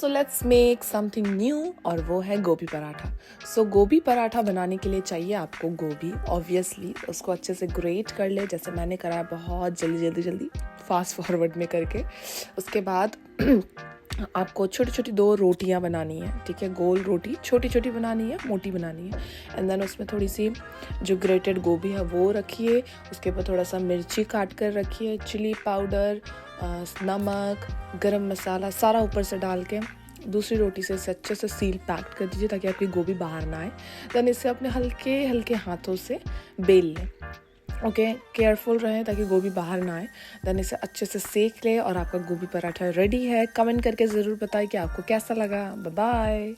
So let's make something new और वो है गोभी पराठा। सो गोभी पराठा बनाने के लिए चाहिए आपको गोभी। ऑब्वियसली उसको अच्छे से ग्रेट कर ले, जैसे मैंने करा है बहुत जल्दी फास्ट फॉरवर्ड में करके। उसके बाद आपको छोटी छोटी 2 रोटियां बनानी है, ठीक है। गोल रोटी छोटी छोटी बनानी है, मोटी बनानी है। एंड देन उसमें थोड़ी सी जो ग्रेटेड गोभी है वो रखिए। उसके ऊपर थोड़ा सा मिर्ची काट कर रखिए, चिली पाउडर, नमक, गरम मसाला सारा ऊपर से डाल के दूसरी रोटी से इसे अच्छे से सील पैक कर दीजिए ताकि आपकी गोभी बाहर ना आए। देन इसे अपने हल्के हल्के हाथों से बेल लें। ओके, केयरफुल रहें ताकि गोभी बाहर ना आए। देन इसे अच्छे से सेक ले और आपका गोभी पराठा रेडी है। कमेंट करके ज़रूर बताएं कि आपको कैसा लगा। Bye bye.